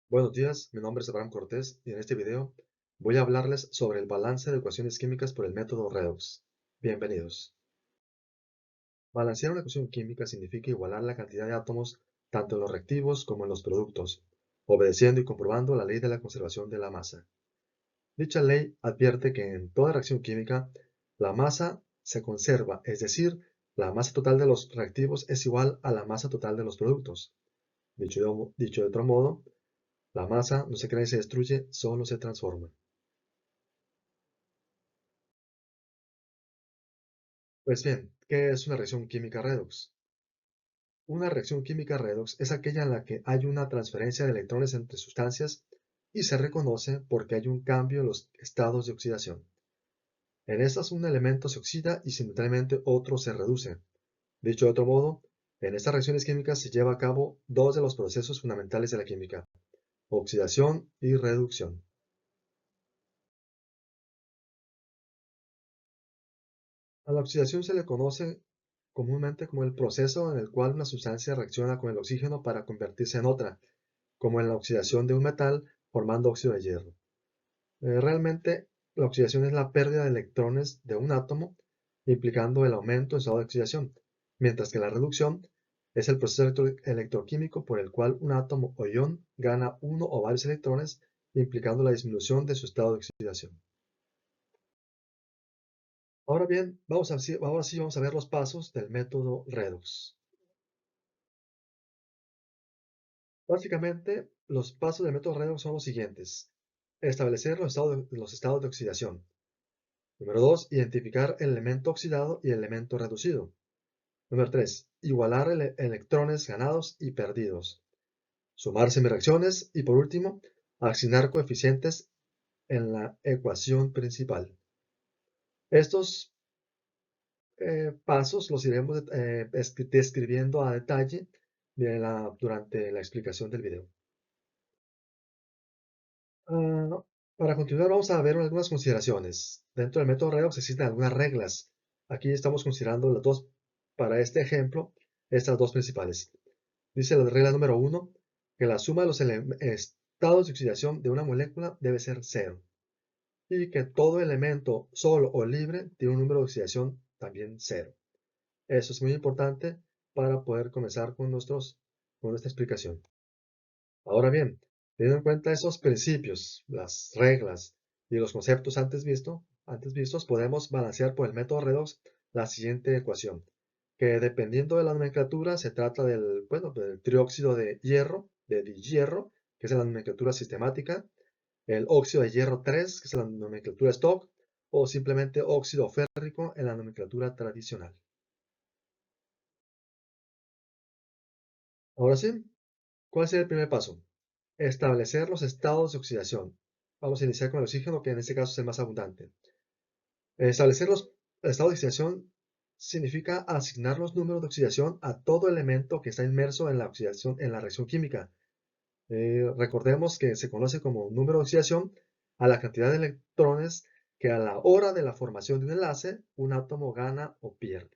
Buenos días, mi nombre es Abraham Cortés y en este video voy a hablarles sobre el balance de ecuaciones químicas por el método Redox. Bienvenidos. Balancear una ecuación química significa igualar la cantidad de átomos tanto en los reactivos como en los productos, obedeciendo y comprobando la ley de la conservación de la masa. Dicha ley advierte que en toda reacción química la masa se conserva, es decir, la masa total de los reactivos es igual a la masa total de los productos. Dicho de otro modo, la masa no se crea ni se destruye, solo se transforma. Pues bien, ¿qué es una reacción química redox? Una reacción química redox es aquella en la que hay una transferencia de electrones entre sustancias y se reconoce porque hay un cambio en los estados de oxidación. En estas un elemento se oxida y simultáneamente otro se reduce. Dicho de otro modo, en estas reacciones químicas se lleva a cabo dos de los procesos fundamentales de la química: oxidación y reducción. A la oxidación se le conoce comúnmente como el proceso en el cual una sustancia reacciona con el oxígeno para convertirse en otra, como en la oxidación de un metal formando óxido de hierro. Realmente, la oxidación es la pérdida de electrones de un átomo, implicando el aumento en su estado de oxidación, mientras que la reducción es el proceso electroquímico por el cual un átomo o ion gana uno o varios electrones, implicando la disminución de su estado de oxidación. Ahora bien, ahora sí vamos a ver los pasos del método Redox. Básicamente, los pasos del método Redox son los siguientes: establecer los estados de oxidación. Número 2, identificar el elemento oxidado y el elemento reducido. Número 3, igualar electrones ganados y perdidos. Sumar semireacciones y, por último, asignar coeficientes en la ecuación principal. Estos pasos los iremos describiendo a detalle durante la explicación del video. Ah, para continuar, vamos a ver algunas consideraciones. Dentro del método Redox existen algunas reglas. Aquí estamos considerando las dos, para este ejemplo, estas dos principales. Dice la regla número 1 que la suma de los estados de oxidación de una molécula debe ser cero y que todo elemento solo o libre tiene un número de oxidación también cero. Eso es muy importante para poder comenzar con nuestra explicación. Ahora bien, teniendo en cuenta esos principios, las reglas y los conceptos antes vistos, podemos balancear por el método Redox la siguiente ecuación, que dependiendo de la nomenclatura se trata del trióxido de hierro, de dihierro, que es la nomenclatura sistemática, el óxido de hierro 3, que es la nomenclatura stock, o simplemente óxido férrico en la nomenclatura tradicional. Ahora sí, ¿cuál sería el primer paso? Establecer los estados de oxidación. Vamos a iniciar con el oxígeno, que en este caso es el más abundante. Establecer los estados de oxidación significa asignar los números de oxidación a todo elemento que está inmerso en la oxidación, en la reacción química. Recordemos que se conoce como número de oxidación a la cantidad de electrones que a la hora de la formación de un enlace un átomo gana o pierde.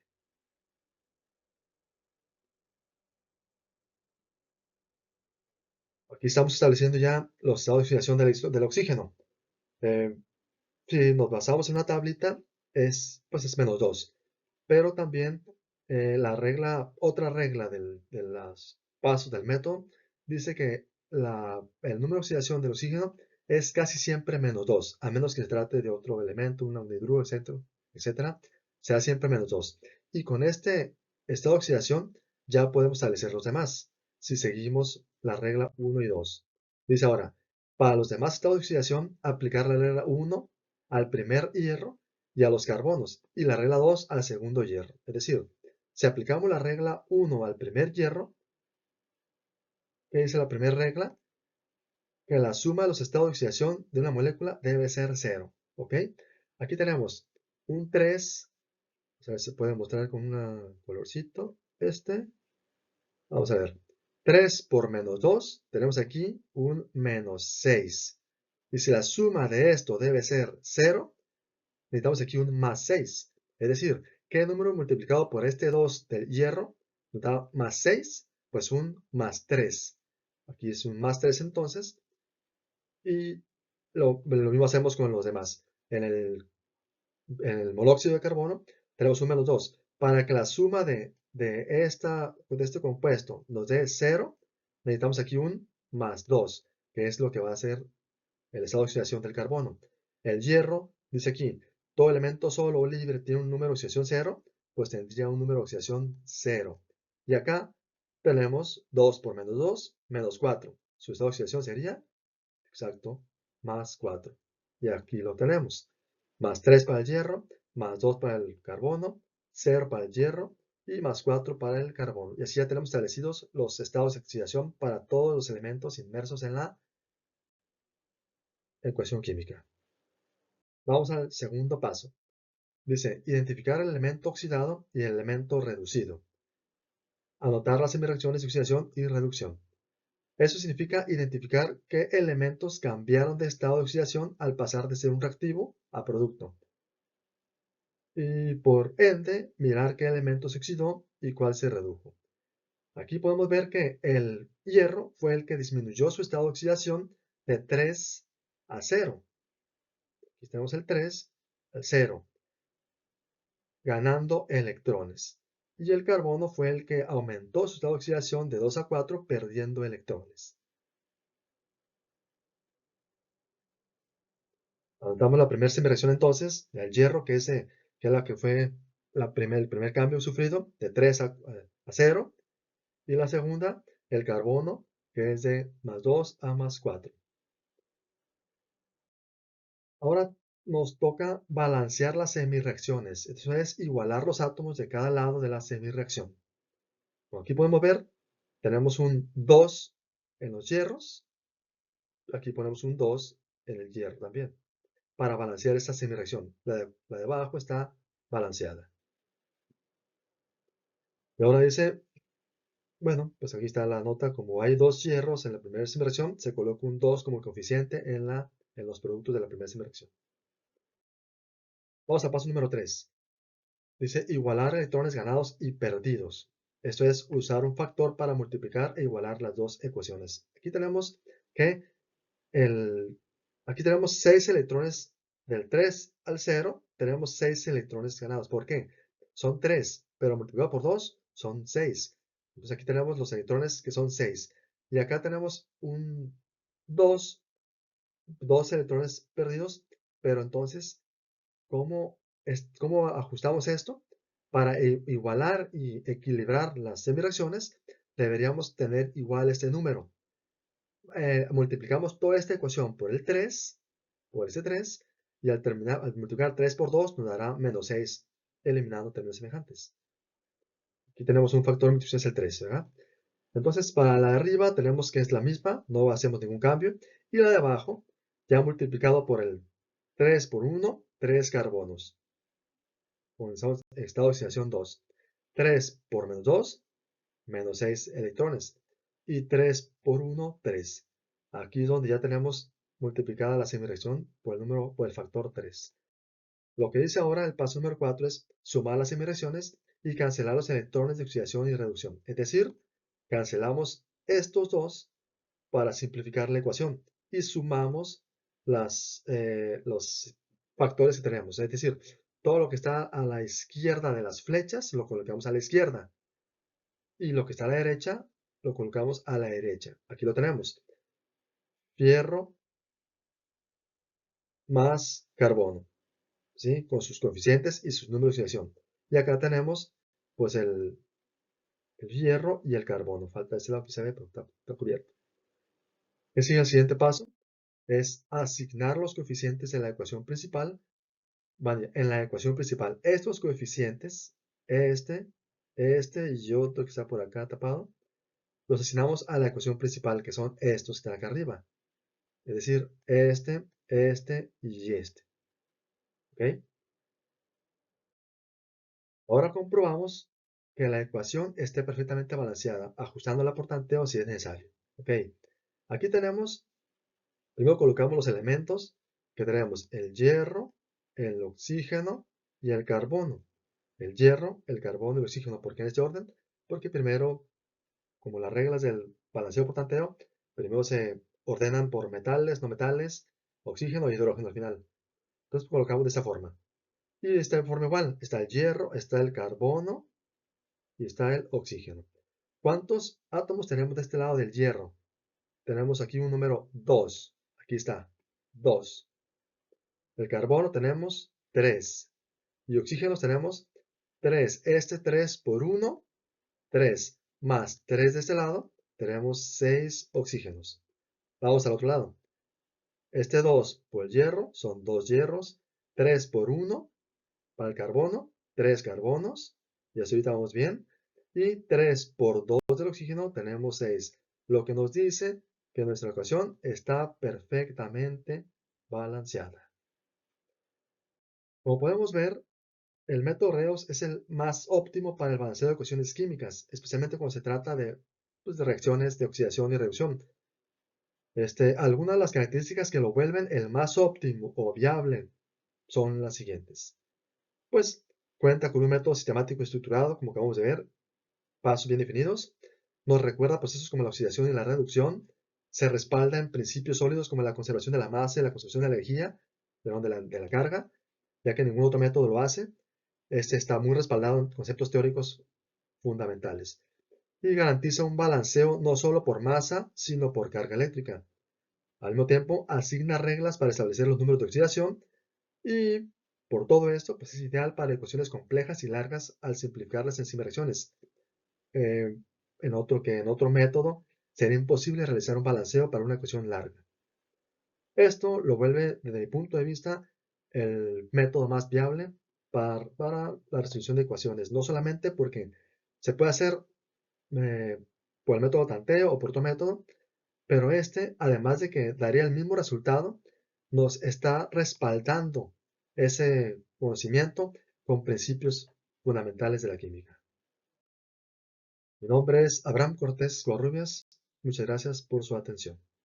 Aquí estamos estableciendo ya los estados de oxidación del oxígeno. Eh, Si nos basamos en una tablita, pues es menos 2. Pero también otra regla de los pasos del método, dice que el número de oxidación del oxígeno es casi siempre menos 2, a menos que se trate de otro elemento, un anhidruro, etcétera, será siempre menos 2. Y con este estado de oxidación ya podemos establecer los demás, si seguimos la regla 1 y 2. Dice ahora, para los demás estados de oxidación, aplicar la regla 1 al primer hierro y a los carbonos, y la regla 2 al segundo hierro. Es decir, si aplicamos la regla 1 al primer hierro, ¿qué dice la primera regla? Que la suma de los estados de oxidación de una molécula debe ser cero. ¿Ok? Aquí tenemos un 3, a ver si se puede mostrar con un colorcito. Vamos a ver. 3 por menos 2, tenemos aquí un menos 6. Y si la suma de esto debe ser cero, necesitamos aquí un más 6. Es decir, ¿qué número multiplicado por este 2 del hierro nos da más 6? Pues un más 3. Aquí es un más 3 entonces. Y lo mismo hacemos con los demás. En el monóxido de carbono tenemos un menos 2. Para que la suma de este compuesto nos dé 0, necesitamos aquí un más 2, que es lo que va a ser el estado de oxidación del carbono. El hierro, dice aquí, todo elemento solo o libre tiene un número de oxidación 0, pues tendría un número de oxidación 0. Y acá tenemos 2 por menos 2, menos 4. Su estado de oxidación sería, exacto, más 4. Y aquí lo tenemos. Más 3 para el hierro, más 2 para el carbono, 0 para el hierro y más 4 para el carbono. Y así ya tenemos establecidos los estados de oxidación para todos los elementos inmersos en la ecuación química. Vamos al segundo paso. Dice, identificar el elemento oxidado y el elemento reducido. Anotar las reacciones de oxidación y reducción. Eso significa identificar qué elementos cambiaron de estado de oxidación al pasar de ser un reactivo a producto. Y por ende, mirar qué elemento se oxidó y cuál se redujo. Aquí podemos ver que el hierro fue el que disminuyó su estado de oxidación de 3 a 0. Aquí tenemos el 3, el 0. Ganando electrones. Y el carbono fue el que aumentó su estado de oxidación de 2 a 4, perdiendo electrones. Anotamos la primera reacción entonces, del hierro, que es la que fue el primer cambio sufrido, de 3 a 0. Y la segunda, el carbono, que es de más 2 a más 4. Ahora nos toca balancear las semirreacciones, eso es igualar los átomos de cada lado de la semirreacción. Como aquí podemos ver, tenemos un 2 en los hierros, aquí ponemos un 2 en el hierro también, para balancear esta semirreacción. La de abajo está balanceada. Y ahora dice, bueno, pues aquí está la nota, como hay 2 hierros en la primera semirreacción, se coloca un 2 como coeficiente en los productos de la primera semirreacción. Vamos al paso número 3. Dice igualar electrones ganados y perdidos. Esto es usar un factor para multiplicar e igualar las dos ecuaciones. Aquí tenemos que aquí tenemos 6 electrones del 3 al 0. Tenemos 6 electrones ganados. ¿Por qué? Son 3, pero multiplicado por 2 son 6. Entonces aquí tenemos los electrones que son 6. Y acá tenemos un 2 electrones perdidos. Pero entonces, ¿cómo ajustamos esto? Para igualar y equilibrar las semireacciones, deberíamos tener igual este número. Multiplicamos toda esta ecuación por el 3, por ese 3, y al multiplicar 3 por 2 nos dará menos 6, eliminando términos semejantes. Aquí tenemos un factor de multiplicación, es el 3, ¿verdad? Entonces, para la de arriba tenemos que es la misma, no hacemos ningún cambio, y la de abajo, ya multiplicado por el 3 por 1, 3 carbonos. Comenzamos estado de oxidación 2. 3 por menos 2, menos 6 electrones. Y 3 por 1, 3. Aquí es donde ya tenemos multiplicada la semireacción por el factor 3. Lo que dice ahora el paso número 4 es sumar las semireacciones y cancelar los electrones de oxidación y reducción. Es decir, cancelamos estos dos para simplificar la ecuación y sumamos los factores que tenemos. Es decir, todo lo que está a la izquierda de las flechas lo colocamos a la izquierda y lo que está a la derecha lo colocamos a la derecha. Aquí lo tenemos. Fierro más carbono, ¿sí? Con sus coeficientes y sus números de oxidación. Y acá tenemos pues el hierro y el carbono. Falta ese lado que se ve, pero está cubierto. El siguiente paso es asignar los coeficientes en la ecuación principal. En la ecuación principal, estos coeficientes, este y otro que está por acá tapado, los asignamos a la ecuación principal, que son estos que están acá arriba. Es decir, este y este. ¿Ok? Ahora comprobamos que la ecuación esté perfectamente balanceada, ajustándola por tanteo si es necesario. ¿Ok? Aquí tenemos, primero colocamos los elementos que tenemos el hierro, el oxígeno y el carbono. El hierro, el carbono y el oxígeno. ¿Por qué en este orden? Porque primero, como las reglas del balanceo por tanteo, Primero se ordenan por metales, no metales, oxígeno y hidrógeno al final. Entonces colocamos de esta forma. Y de esta forma igual, está el hierro, está el carbono y está el oxígeno. ¿Cuántos átomos tenemos de este lado del hierro? Tenemos aquí un número 2. Aquí está, 2. El carbono tenemos 3. Y oxígenos tenemos 3. Este 3 por 1, 3 más 3 de este lado, tenemos 6 oxígenos. Vamos al otro lado. Este 2 por el hierro son 2 hierros. 3 por 1 para el carbono, 3 carbonos. Y así ahorita vamos bien. Y 3 por 2 del oxígeno tenemos 6. Lo que nos dice que nuestra ecuación está perfectamente balanceada. Como podemos ver, el método Reos es el más óptimo para el balanceo de ecuaciones químicas, especialmente cuando se trata de reacciones de oxidación y reducción. Algunas de las características que lo vuelven el más óptimo o viable son las siguientes. Pues cuenta con un método sistemático y estructurado, como acabamos de ver, pasos bien definidos, nos recuerda procesos como la oxidación y la reducción, se respalda en principios sólidos como la conservación de la masa y la conservación de la energía, de la carga, ya que ningún otro método lo hace. Está muy respaldado en conceptos teóricos fundamentales y garantiza un balanceo no solo por masa, sino por carga eléctrica. Al mismo tiempo, asigna reglas para establecer los números de oxidación y, por todo esto, pues es ideal para ecuaciones complejas y largas al simplificar las enzima reacciones. En otro método sería imposible realizar un balanceo para una ecuación larga. Esto lo vuelve, desde mi punto de vista, el método más viable para la resolución de ecuaciones. No solamente porque se puede hacer eh, por el método tanteo o por otro método, pero además de que daría el mismo resultado, nos está respaldando ese conocimiento con principios fundamentales de la química. Mi nombre es Abraham Cortés Covarrubias. Muchas gracias por su atención.